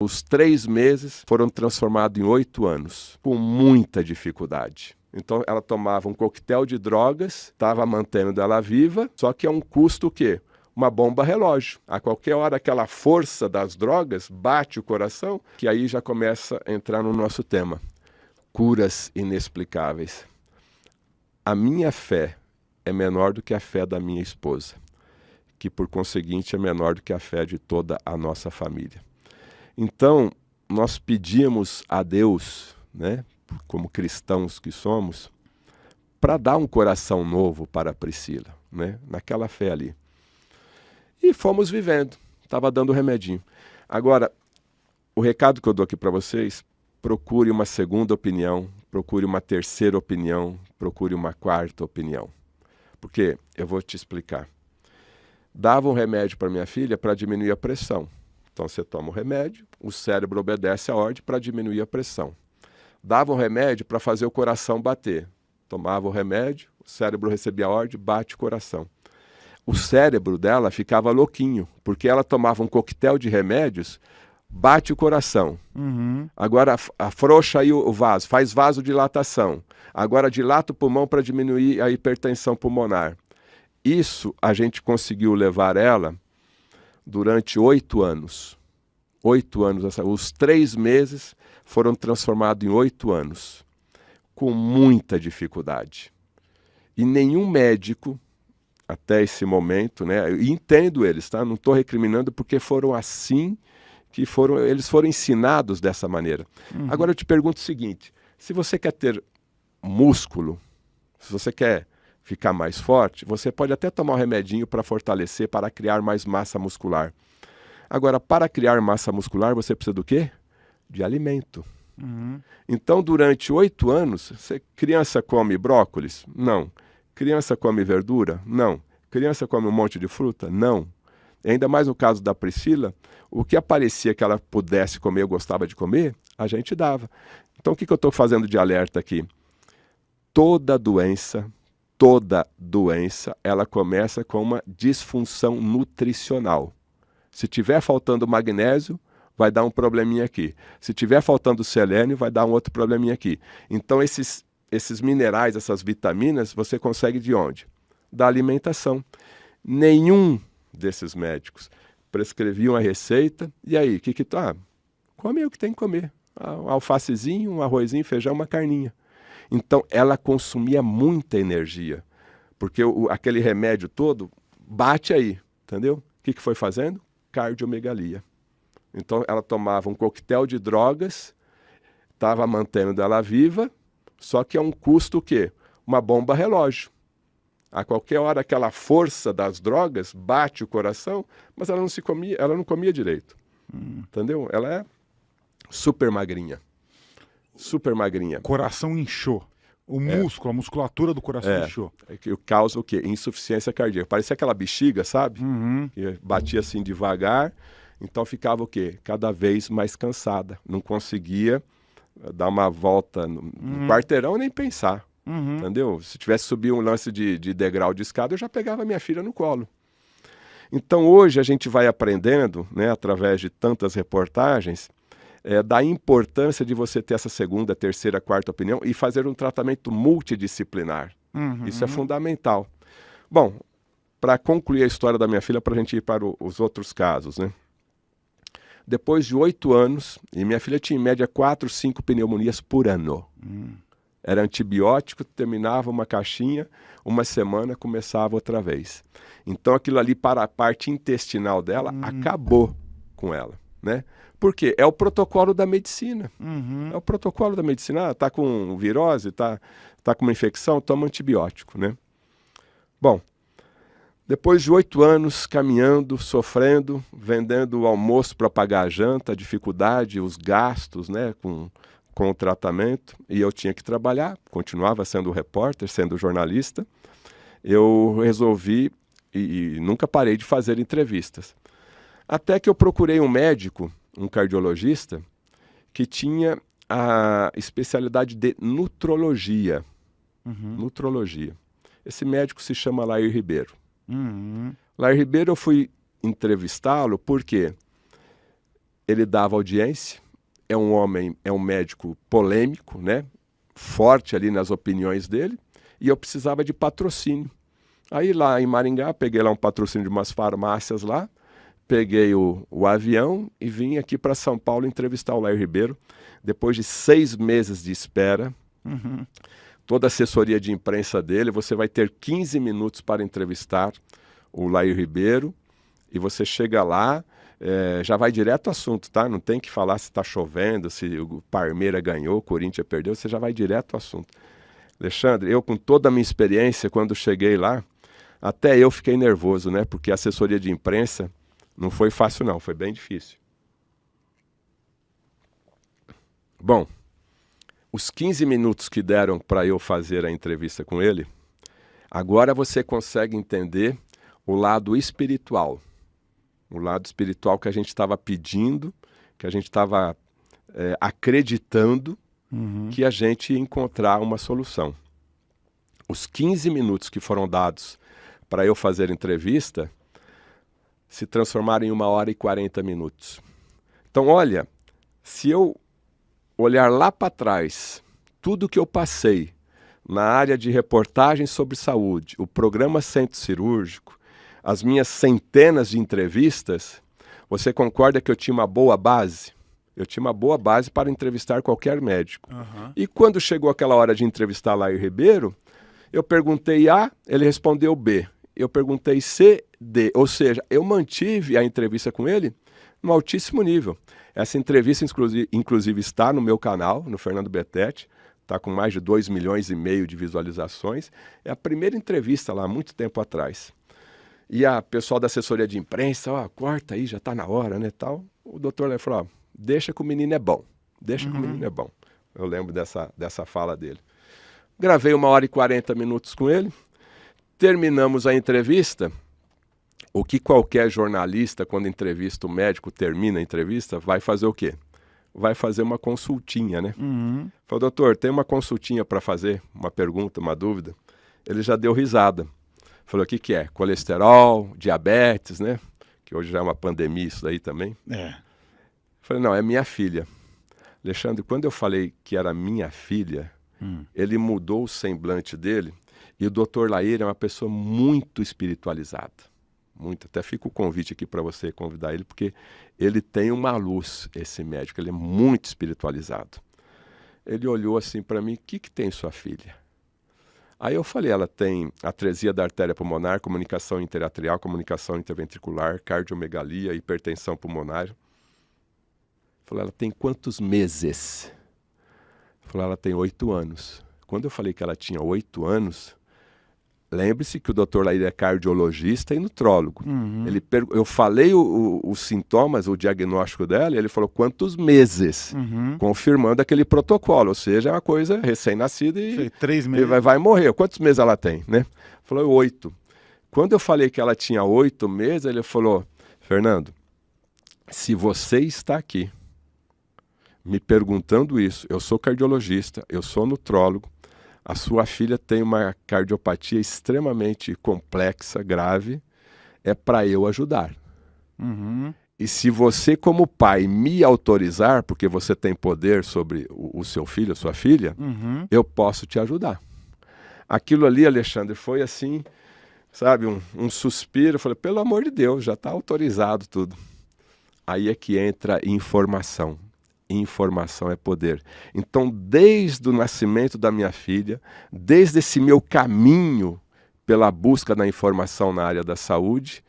Os 3 meses foram transformados em 8 anos, com muita dificuldade. Então ela tomava um coquetel de drogas, estava mantendo ela viva, só que a um custo o quê? Uma bomba relógio. A qualquer hora aquela força das drogas bate o coração, que aí já começa a entrar no nosso tema. Curas inexplicáveis. A minha fé é menor do que a fé da minha esposa, que por conseguinte é menor do que a fé de toda a nossa família. Então, nós pedíamos a Deus, né, como cristãos que somos, para dar um coração novo para a Priscila, né, naquela fé ali. E fomos vivendo, estava dando remedinho. Agora, o recado que eu dou aqui para vocês, procure uma segunda opinião, procure uma terceira opinião, procure uma quarta opinião. Porque, eu vou te explicar. Dava um remédio para minha filha para diminuir a pressão. Então você toma o remédio, o cérebro obedece a ordem para diminuir a pressão. Dava um remédio para fazer o coração bater. Tomava o remédio, o cérebro recebia a ordem, bate o coração. O cérebro dela ficava louquinho, porque ela tomava um coquetel de remédios, bate o coração. Agora afrouxa aí o vaso, faz vasodilatação. Agora dilata o pulmão para diminuir a hipertensão pulmonar. Isso a gente conseguiu levar ela durante 8 anos. 8 anos. Os 3 meses foram transformados em 8 anos. Com muita dificuldade. E nenhum médico, até esse momento, né? Eu entendo eles, tá? Não estou recriminando porque foram assim que eles foram ensinados dessa maneira. Agora eu te pergunto o seguinte, se você quer ter músculo, se você quer ficar mais forte, você pode até tomar um remedinho para fortalecer, para criar mais massa muscular. Agora, para criar massa muscular, você precisa do quê? De alimento. Então, durante 8 anos, criança come brócolis? Não. Criança come verdura? Não. Criança come um monte de fruta? Não. Ainda mais no caso da Priscila, o que aparecia que ela pudesse comer ou gostava de comer, a gente dava. Então, o que eu estou fazendo de alerta aqui? Toda doença, ela começa com uma disfunção nutricional. Se tiver faltando magnésio, vai dar um probleminha aqui. Se tiver faltando selênio, vai dar um outro probleminha aqui. Então, esses minerais, essas vitaminas, você consegue de onde? Da alimentação. Nenhum desses médicos prescreviam a receita. E aí, come o que tem que comer. Um alfacezinho, um arrozinho, feijão, uma carninha. Então, ela consumia muita energia, porque aquele remédio todo bate aí, entendeu? O que foi fazendo? Cardiomegalia. Então, ela tomava um coquetel de drogas, estava mantendo ela viva, só que a um custo o quê? Uma bomba relógio. A qualquer hora, aquela força das drogas bate o coração, mas ela não comia direito. Entendeu? Ela é super magrinha. Super magrinha. Coração inchou. O músculo, a musculatura do coração inchou. Que causa o quê? Insuficiência cardíaca. Parecia aquela bexiga, sabe? Que batia assim devagar. Então ficava o quê? Cada vez mais cansada. Não conseguia dar uma volta no quarteirão nem pensar. Entendeu? Se tivesse subido um lance de degrau de escada, eu já pegava minha filha no colo. Então hoje a gente vai aprendendo, né, através de tantas reportagens, da importância de você ter essa segunda, terceira, quarta opinião e fazer um tratamento multidisciplinar. Isso é fundamental. Bom, para concluir a história da minha filha, para a gente ir para os outros casos, né? Depois de 8 anos, e minha filha tinha em média 4, 5 pneumonias por ano. Era antibiótico, terminava uma caixinha, uma semana começava outra vez. Então aquilo ali para a parte intestinal dela acabou com ela, né? Por quê? É o protocolo da medicina. É o protocolo da medicina. Está com virose, tá com uma infecção, toma antibiótico, né? Bom, depois de 8 anos caminhando, sofrendo, vendendo o almoço para pagar a janta, a dificuldade, os gastos, né, com o tratamento, e eu tinha que trabalhar, continuava sendo repórter, sendo jornalista, eu resolvi, e nunca parei de fazer entrevistas. Até que eu procurei um médico, um cardiologista, que tinha a especialidade de nutrologia. Nutrologia. Esse médico se chama Lair Ribeiro. Lair Ribeiro, eu fui entrevistá-lo porque ele dava audiência, é um homem, é um médico polêmico, né? Forte ali nas opiniões dele, e eu precisava de patrocínio. Aí lá em Maringá, peguei lá um patrocínio de umas farmácias lá, peguei o avião e vim aqui para São Paulo entrevistar o Lair Ribeiro, depois de 6 meses de espera. Toda a assessoria de imprensa dele, você vai ter 15 minutos para entrevistar o Lair Ribeiro, e você chega lá, já vai direto ao assunto, tá? Não tem que falar se está chovendo, se o Parmeira ganhou, o Corinthians perdeu, você já vai direto ao assunto. Alexandre, eu com toda a minha experiência, quando cheguei lá, até eu fiquei nervoso, né? Porque a assessoria de imprensa não foi fácil não, foi bem difícil. Bom, os 15 minutos que deram para eu fazer a entrevista com ele, agora você consegue entender o lado espiritual. O lado espiritual que a gente estava pedindo, que a gente estava acreditando que a gente ia encontrar uma solução. Os 15 minutos que foram dados para eu fazer a entrevista se transformaram em 1h e 40 minutos. Então, olha, se eu olhar lá para trás, tudo que eu passei na área de reportagem sobre saúde, o programa Centro Cirúrgico, as minhas centenas de entrevistas, você concorda que eu tinha uma boa base? Eu tinha uma boa base para entrevistar qualquer médico. E quando chegou aquela hora de entrevistar Lair Ribeiro, eu perguntei A, ele respondeu B. Eu perguntei C, D. Ou seja, eu mantive a entrevista com ele no altíssimo nível. Essa entrevista, inclusive, está no meu canal, no Fernando Betete. Está com mais de 2,5 milhões de visualizações. É a primeira entrevista lá, há muito tempo atrás. E a pessoal da assessoria de imprensa, corta aí, já está na hora, né, tal. O doutor Lair falou, deixa que o menino é bom. Deixa que o menino é bom. Eu lembro dessa fala dele. Gravei 1h e 40 minutos com ele. Terminamos a entrevista. O que qualquer jornalista, quando entrevista o médico, termina a entrevista, vai fazer o quê? Vai fazer uma consultinha, né? Falou, doutor, tem uma consultinha para fazer, uma pergunta, uma dúvida. Ele já deu risada. Falou, o que é? Colesterol, diabetes, né? Que hoje já é uma pandemia isso daí também. Falei, não, é minha filha. Alexandre, quando eu falei que era minha filha, ele mudou o semblante dele. E o doutor Lair é uma pessoa muito espiritualizada. Muito. Até fica o convite aqui para você convidar ele, porque ele tem uma luz, esse médico. Ele é muito espiritualizado. Ele olhou assim para mim, o que tem sua filha? Aí eu falei, ela tem atresia da artéria pulmonar, comunicação interatrial, comunicação interventricular, cardiomegalia, hipertensão pulmonar. Falei, ela tem quantos meses? Falei, ela tem 8 anos. Quando eu falei que ela tinha 8 anos, lembre-se que o Dr. Lair é cardiologista e nutrólogo. Eu falei os sintomas, o diagnóstico dela, e ele falou quantos meses, confirmando aquele protocolo. Ou seja, é uma coisa recém-nascida e 3 meses. Vai morrer. Quantos meses ela tem, né? Falou 8. Quando eu falei que ela tinha 8 meses, ele falou, Fernando, se você está aqui me perguntando isso, eu sou cardiologista, eu sou nutrólogo, a sua filha tem uma cardiopatia extremamente complexa, grave, é para eu ajudar. E se você, como pai, me autorizar, porque você tem poder sobre o seu filho, a sua filha, eu posso te ajudar. Aquilo ali, Alexandre, foi assim, sabe, um suspiro. Eu falei, pelo amor de Deus, já está autorizado tudo. Aí é que entra informação. Informação é poder. Então, desde o nascimento da minha filha, desde esse meu caminho pela busca da informação na área da saúde,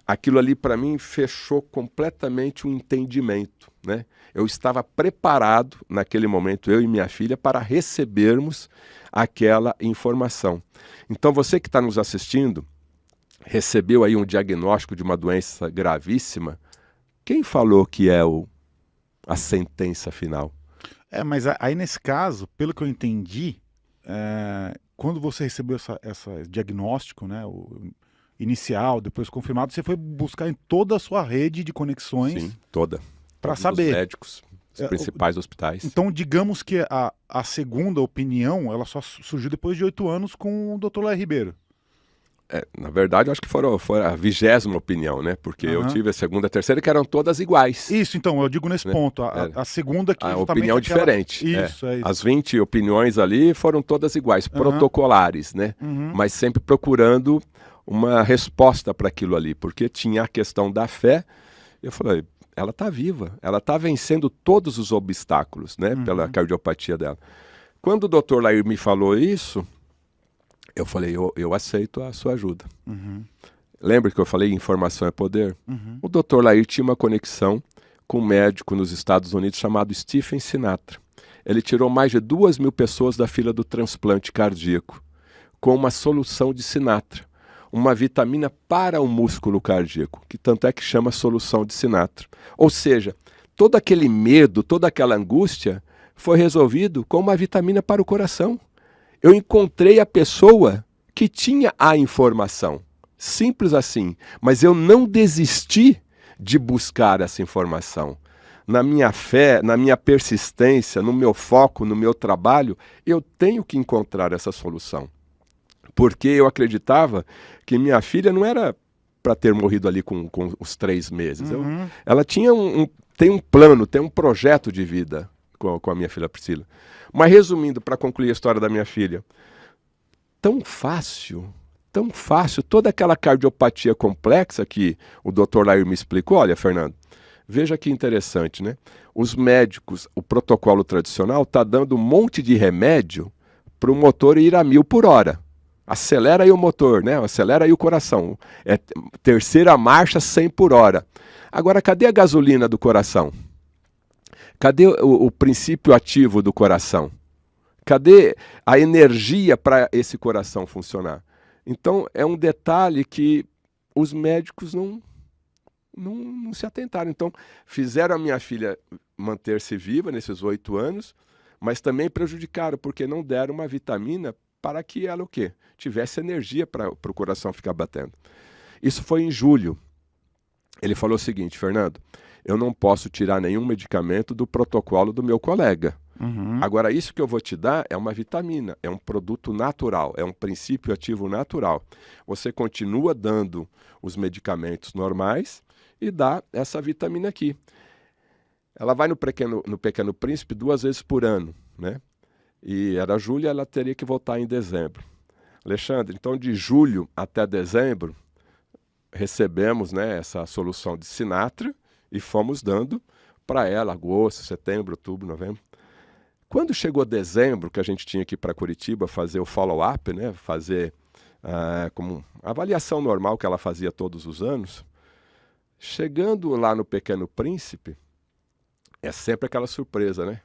aquilo ali para mim fechou completamente um entendimento, né? Eu estava preparado naquele momento, eu e minha filha, para recebermos aquela informação. Então, você que está nos assistindo, recebeu aí um diagnóstico de uma doença gravíssima, quem falou que é a sentença final? Mas aí nesse caso, pelo que eu entendi, quando você recebeu esse diagnóstico, né, o inicial, depois confirmado, você foi buscar em toda a sua rede de conexões. Sim, toda. Para saber. Os médicos, os principais hospitais. Então, digamos que a segunda opinião, ela só surgiu depois de 8 anos com o Dr. Lair Ribeiro. Na verdade, eu acho que foi a 20ª opinião, né? Porque eu tive a segunda, a terceira, que eram todas iguais. Isso, então, eu digo nesse ponto. A segunda que A justamente opinião aquela... diferente. Isso, é isso. As 20 opiniões ali foram todas iguais, protocolares, né? Mas sempre procurando uma resposta para aquilo ali, porque tinha a questão da fé. Eu falei, ela está viva, ela está vencendo todos os obstáculos, né? Pela cardiopatia dela. Quando o doutor Lair me falou isso, eu falei, eu aceito a sua ajuda. Lembra que eu falei informação é poder? O doutor Lair tinha uma conexão com um médico nos Estados Unidos chamado Stephen Sinatra. Ele tirou mais de 2.000 pessoas da fila do transplante cardíaco com uma solução de Sinatra, uma vitamina para o músculo cardíaco, que tanto é que chama solução de Sinatra. Ou seja, todo aquele medo, toda aquela angústia foi resolvido com uma vitamina para o coração. Eu encontrei a pessoa que tinha a informação. Simples assim. Mas eu não desisti de buscar essa informação. Na minha fé, na minha persistência, no meu foco, no meu trabalho, eu tenho que encontrar essa solução. Porque eu acreditava que minha filha não era para ter morrido ali com os 3 meses. Ela tem um plano, tem um projeto de vida com a minha filha Priscila. Mas resumindo, para concluir a história da minha filha, tão fácil, toda aquela cardiopatia complexa que o Dr. Lair me explicou. Olha, Fernando, veja que interessante, né? Os médicos, o protocolo tradicional está dando um monte de remédio para o motor ir a 1.000 por hora. Acelera aí o motor, né? Acelera aí o coração. É terceira marcha 100 por hora. Agora, cadê a gasolina do coração? Cadê o princípio ativo do coração? Cadê a energia para esse coração funcionar? Então, é um detalhe que os médicos não se atentaram. Então, fizeram a minha filha manter-se viva nesses 8 anos, mas também prejudicaram, porque não deram uma vitamina para que ela o quê? Tivesse energia para o coração ficar batendo. Isso foi em julho. Ele falou o seguinte, Fernando, eu não posso tirar nenhum medicamento do protocolo do meu colega. Agora, isso que eu vou te dar é uma vitamina, é um produto natural, é um princípio ativo natural. Você continua dando os medicamentos normais e dá essa vitamina aqui. Ela vai no Pequeno Príncipe 2 vezes por ano, né? E era julho, ela teria que voltar em dezembro. Alexandre, então de julho até dezembro, recebemos, né, essa solução de Sinatra e fomos dando para ela, agosto, setembro, outubro, novembro. Quando chegou dezembro, que a gente tinha que ir para Curitiba fazer o follow-up, né, fazer como avaliação normal que ela fazia todos os anos, chegando lá no Pequeno Príncipe, é sempre aquela surpresa, né?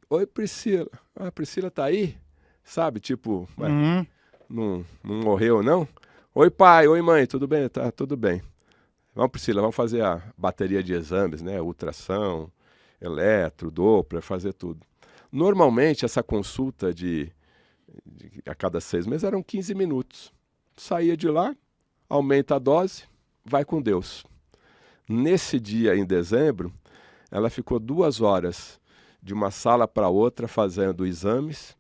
Oi, Priscila. A Priscila tá aí? Sabe, tipo, não morreu, não? Oi, pai. Oi, mãe. Tudo bem? Tá, tudo bem. Vamos, Priscila, vamos fazer a bateria de exames, né? Ultrassom, eletro, Doppler, fazer tudo. Normalmente, essa consulta a cada 6 meses eram 15 minutos. Saía de lá, aumenta a dose, vai com Deus. Nesse dia, em dezembro, ela ficou 2 horas de uma sala para outra fazendo exames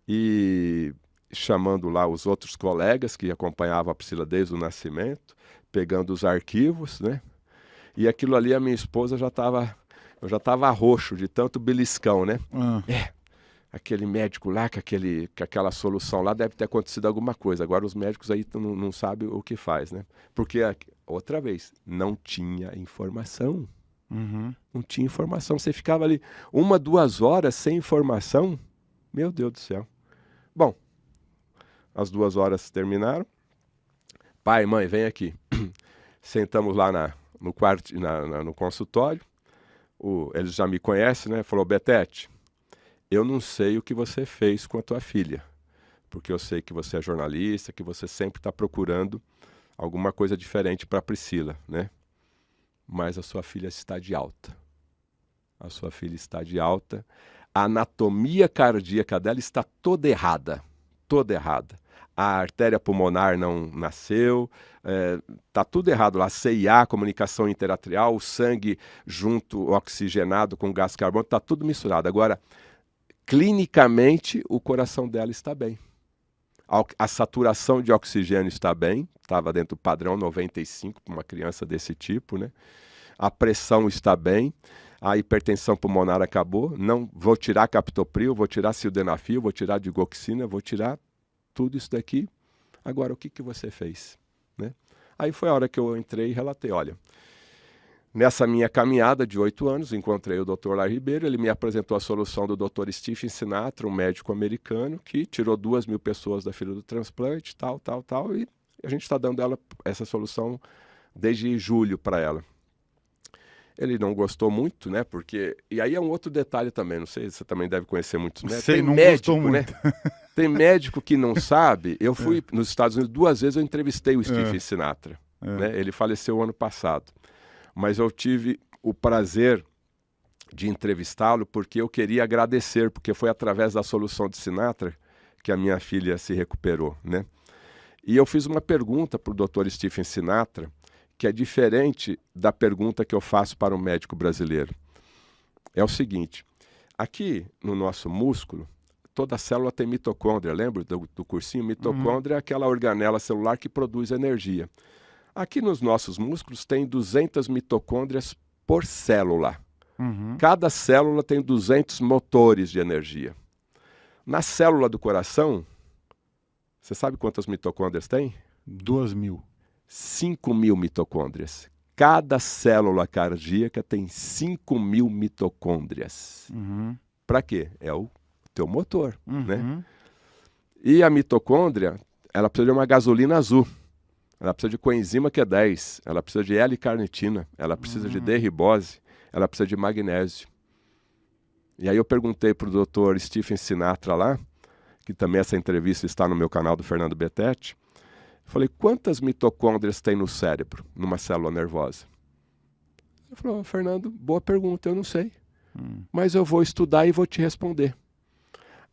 e chamando lá os outros colegas que acompanhavam a Priscila desde o nascimento, pegando os arquivos, né? E aquilo ali a minha esposa eu já estava roxo de tanto beliscão, né? Aquele médico lá, com aquela solução lá, deve ter acontecido alguma coisa. Agora os médicos aí não sabem o que faz, né? Porque, outra vez, não tinha informação. Não tinha informação. Você ficava ali 1, 2 horas sem informação. Meu Deus do céu. Bom, as 2 horas terminaram. Pai, mãe, vem aqui. Sentamos lá no quarto, no consultório. Eles já me conhecem, né? Falou, Betete, eu não sei o que você fez com a tua filha. Porque eu sei que você é jornalista, que você sempre está procurando alguma coisa diferente para a Priscila, né? Mas a sua filha está de alta. A sua filha está de alta. A anatomia cardíaca dela está toda errada. Toda errada. A artéria pulmonar não nasceu, está tudo errado lá. CIA, comunicação interatrial, o sangue junto, oxigenado com gás carbônico, está tudo misturado. Agora, clinicamente, o coração dela está bem. A saturação de oxigênio está bem, estava dentro do padrão 95 para uma criança desse tipo, né? A pressão está bem, a hipertensão pulmonar acabou, não vou tirar captopril, vou tirar sildenafil, vou tirar digoxina, vou tirar tudo isso daqui. Agora, o que você fez? Né? Aí foi a hora que eu entrei e relatei, olha, nessa minha caminhada de 8 anos, encontrei o Dr. Larry Ribeiro, ele me apresentou a solução do Dr. Stephen Sinatra, um médico americano, que tirou 2.000 pessoas da fila do transplante, tal, e a gente está dando essa solução desde julho para ela. Ele não gostou muito, né? Porque. E aí é um outro detalhe também, não sei, você também deve conhecer muitos médicos. Sei, tem não médico, gostou né? muito. Tem médico que não sabe. Eu fui nos Estados Unidos 2 vezes, eu entrevistei o Stephen Sinatra. Né? Ele faleceu ano passado. Mas eu tive o prazer de entrevistá-lo porque eu queria agradecer, porque foi através da solução de Sinatra que a minha filha se recuperou, né? E eu fiz uma pergunta para o Dr. Stephen Sinatra, que é diferente da pergunta que eu faço para um médico brasileiro. É o seguinte, aqui no nosso músculo, toda célula tem mitocôndria, lembra do cursinho? Mitocôndria é aquela organela celular que produz energia. Aqui nos nossos músculos tem 200 mitocôndrias por célula. Cada célula tem 200 motores de energia. Na célula do coração, você sabe quantas mitocôndrias tem? 2.000. 5.000 mitocôndrias. Cada célula cardíaca tem 5.000 mitocôndrias. Para quê? É o teu motor, né? E a mitocôndria, ela precisa de uma gasolina azul. Ela precisa de coenzima Q10, ela precisa de L-carnitina, ela precisa de D-ribose, ela precisa de magnésio. E aí eu perguntei para o Dr. Stephen Sinatra lá, que também essa entrevista está no meu canal do Fernando Betete, falei, quantas mitocôndrias tem no cérebro, numa célula nervosa? Ele falou, Fernando, boa pergunta, eu não sei. Mas eu vou estudar e vou te responder.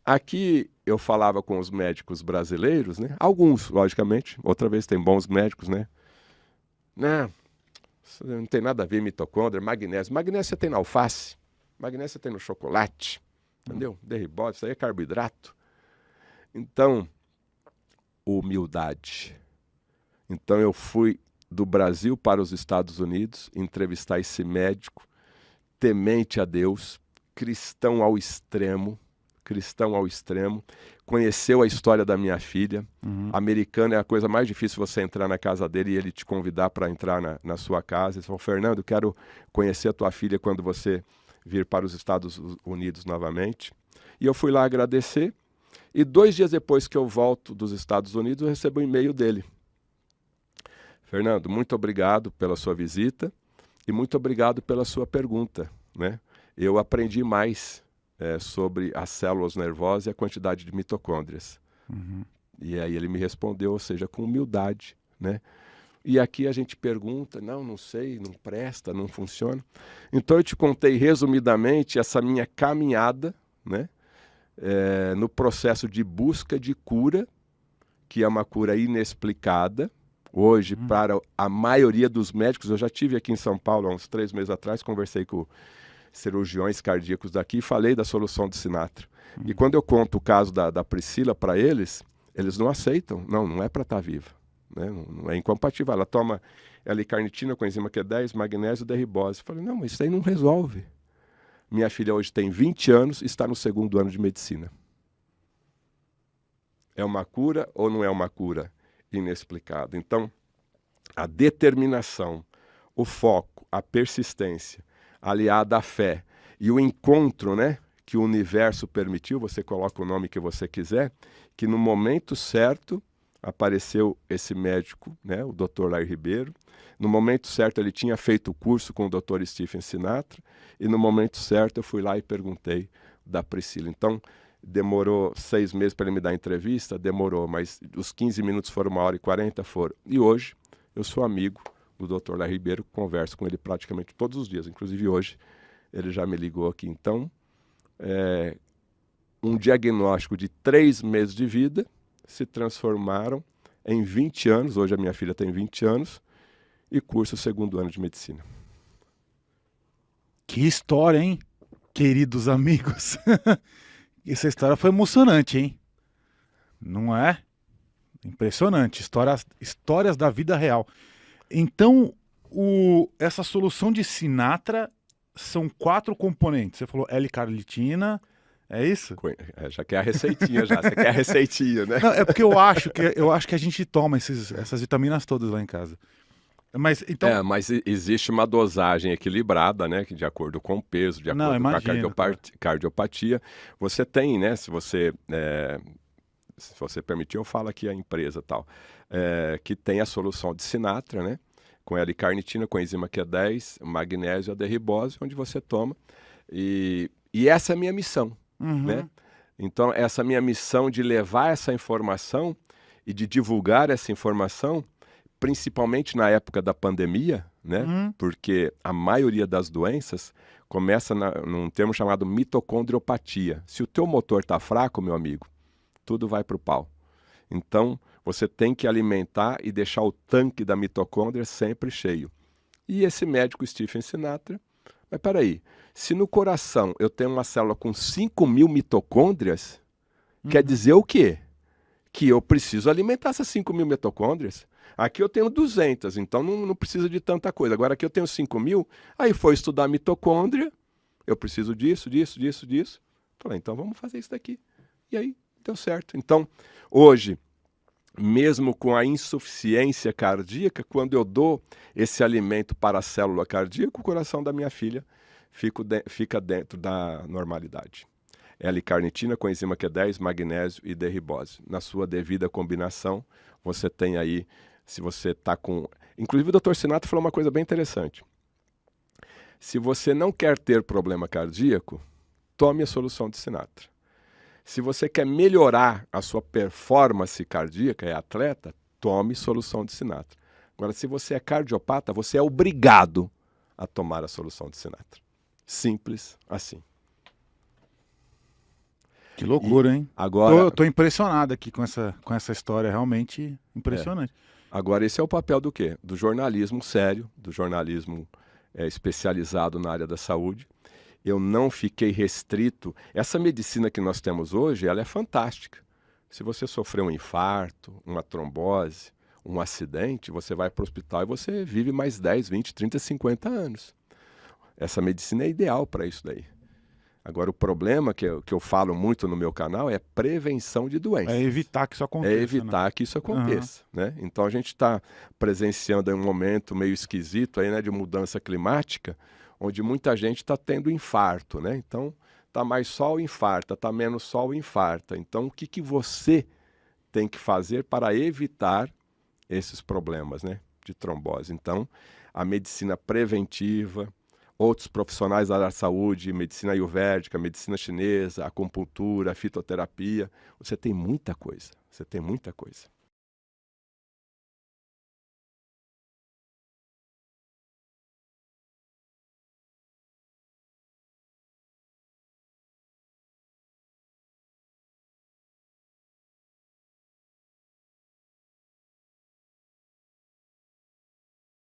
Aqui eu falava com os médicos brasileiros, né? Alguns, logicamente, outra vez tem bons médicos, né? Não tem nada a ver mitocôndria, magnésio. Magnésio você tem na alface, magnésio você tem no chocolate, entendeu? D-ribose, isso aí é carboidrato. Então, humildade. Então eu fui do Brasil para os Estados Unidos entrevistar esse médico, temente a Deus, cristão ao extremo, conheceu a história da minha filha. Americano é a coisa mais difícil você entrar na casa dele e ele te convidar para entrar na sua casa. Ele falou, Fernando, quero conhecer a tua filha quando você vir para os Estados Unidos novamente. E eu fui lá agradecer. E 2 dias depois que eu volto dos Estados Unidos, eu recebo um e-mail dele. Fernando, muito obrigado pela sua visita e muito obrigado pela sua pergunta, né? Eu aprendi mais sobre as células nervosas e a quantidade de mitocôndrias. E aí ele me respondeu, ou seja, com humildade, né? E aqui a gente pergunta, não sei, não presta, não funciona. Então eu te contei resumidamente essa minha caminhada, né? No processo de busca de cura, que é uma cura inexplicada. Hoje, para a maioria dos médicos, eu já tive aqui em São Paulo, há uns 3 meses atrás, conversei com cirurgiões cardíacos daqui e falei da solução de Sinatra. E quando eu conto o caso da Priscila para eles, eles não aceitam. Não é para estar viva. Né? Não é incompatível. Ela toma L-carnitina, coenzima Q10, magnésio, D-ribose. Eu falei, não, mas isso aí não resolve. Minha filha hoje tem 20 anos e está no 2º ano de medicina. É uma cura ou não é uma cura? Inexplicada. Então, a determinação, o foco, a persistência, aliada à fé e o encontro, né, que o universo permitiu, você coloca o nome que você quiser, que no momento certo apareceu esse médico, né, o Dr. Larry Ribeiro. No momento certo ele tinha feito o curso com o Dr. Stephen Sinatra e no momento certo eu fui lá e perguntei da Priscila. Então, demorou 6 meses para ele me dar entrevista? Demorou, mas os 15 minutos foram 1h40, foram. E hoje eu sou amigo do Dr. Larry Ribeiro, converso com ele praticamente todos os dias. Inclusive hoje ele já me ligou aqui. Então, um diagnóstico de 3 meses de vida se transformaram em 20 anos. Hoje a minha filha tem 20 anos e cursa o 2º ano de medicina. Que história, hein? Queridos amigos. Essa história foi emocionante, hein? Não é? Impressionante, histórias da vida real. Então, essa solução de Sinatra são 4 componentes. Você falou L-carnitina, é isso? Já quer a receitinha já, você quer a receitinha, né? Não, é porque eu acho que a gente toma essas vitaminas todas lá em casa. Mas então, Mas existe uma dosagem equilibrada, né? Que de acordo com o peso, de acordo com a cardiopatia. Você tem, né? Se você permitir, eu falo aqui a empresa tal, que tem a solução de Sinatra, né? Com L-carnitina, com enzima Q10, magnésio, a derribose, onde você toma. E essa é a minha missão, né? Então, essa minha missão de levar essa informação e de divulgar essa informação, principalmente na época da pandemia, né? Porque a maioria das doenças começa num termo chamado mitocondriopatia. Se o teu motor está fraco, meu amigo, tudo vai para o pau. Então, você tem que alimentar e deixar o tanque da mitocôndria sempre cheio. E esse médico Stephen Sinatra, mas peraí, se no coração eu tenho uma célula com 5.000 mitocôndrias, quer dizer o quê? Que eu preciso alimentar essas 5.000 mitocôndrias. Aqui eu tenho 200, então não precisa de tanta coisa. Agora aqui eu tenho 5.000, aí foi estudar mitocôndria, eu preciso disso. Falei, então vamos fazer isso daqui. E aí deu certo. Então, hoje, mesmo com a insuficiência cardíaca, quando eu dou esse alimento para a célula cardíaca, o coração da minha filha fica dentro da normalidade. L-carnitina com enzima Q10, magnésio e derribose. Na sua devida combinação, você tem aí, se você está com... Inclusive o Dr. Sinatra falou uma coisa bem interessante. Se você não quer ter problema cardíaco, tome a solução de Sinatra. Se você quer melhorar a sua performance cardíaca, é atleta, tome solução de Sinatra. Agora, se você é cardiopata, você é obrigado a tomar a solução de Sinatra. Simples assim. Que loucura, hein? Agora, tô impressionado aqui com essa história, realmente impressionante. Agora, esse é o papel do quê? Do jornalismo sério, do jornalismo especializado na área da saúde. Eu não fiquei restrito. Essa medicina que nós temos hoje, ela é fantástica. Se você sofreu um infarto, uma trombose, um acidente, você vai para o hospital e você vive mais 10, 20, 30, 50 anos. Essa medicina é ideal para isso daí. Agora, o problema que eu falo muito no meu canal é prevenção de doenças. É evitar que isso aconteça. É evitar que isso aconteça, né? Então, a gente está presenciando um momento meio esquisito aí, né, de mudança climática, onde muita gente está tendo infarto, né? Então, está mais sol, infarta, está menos sol, infarta. Então, o que você tem que fazer para evitar esses problemas, né, de trombose? Então, a medicina preventiva, outros profissionais da área da saúde, medicina ayurvédica, medicina chinesa, acupuntura, fitoterapia, você tem muita coisa,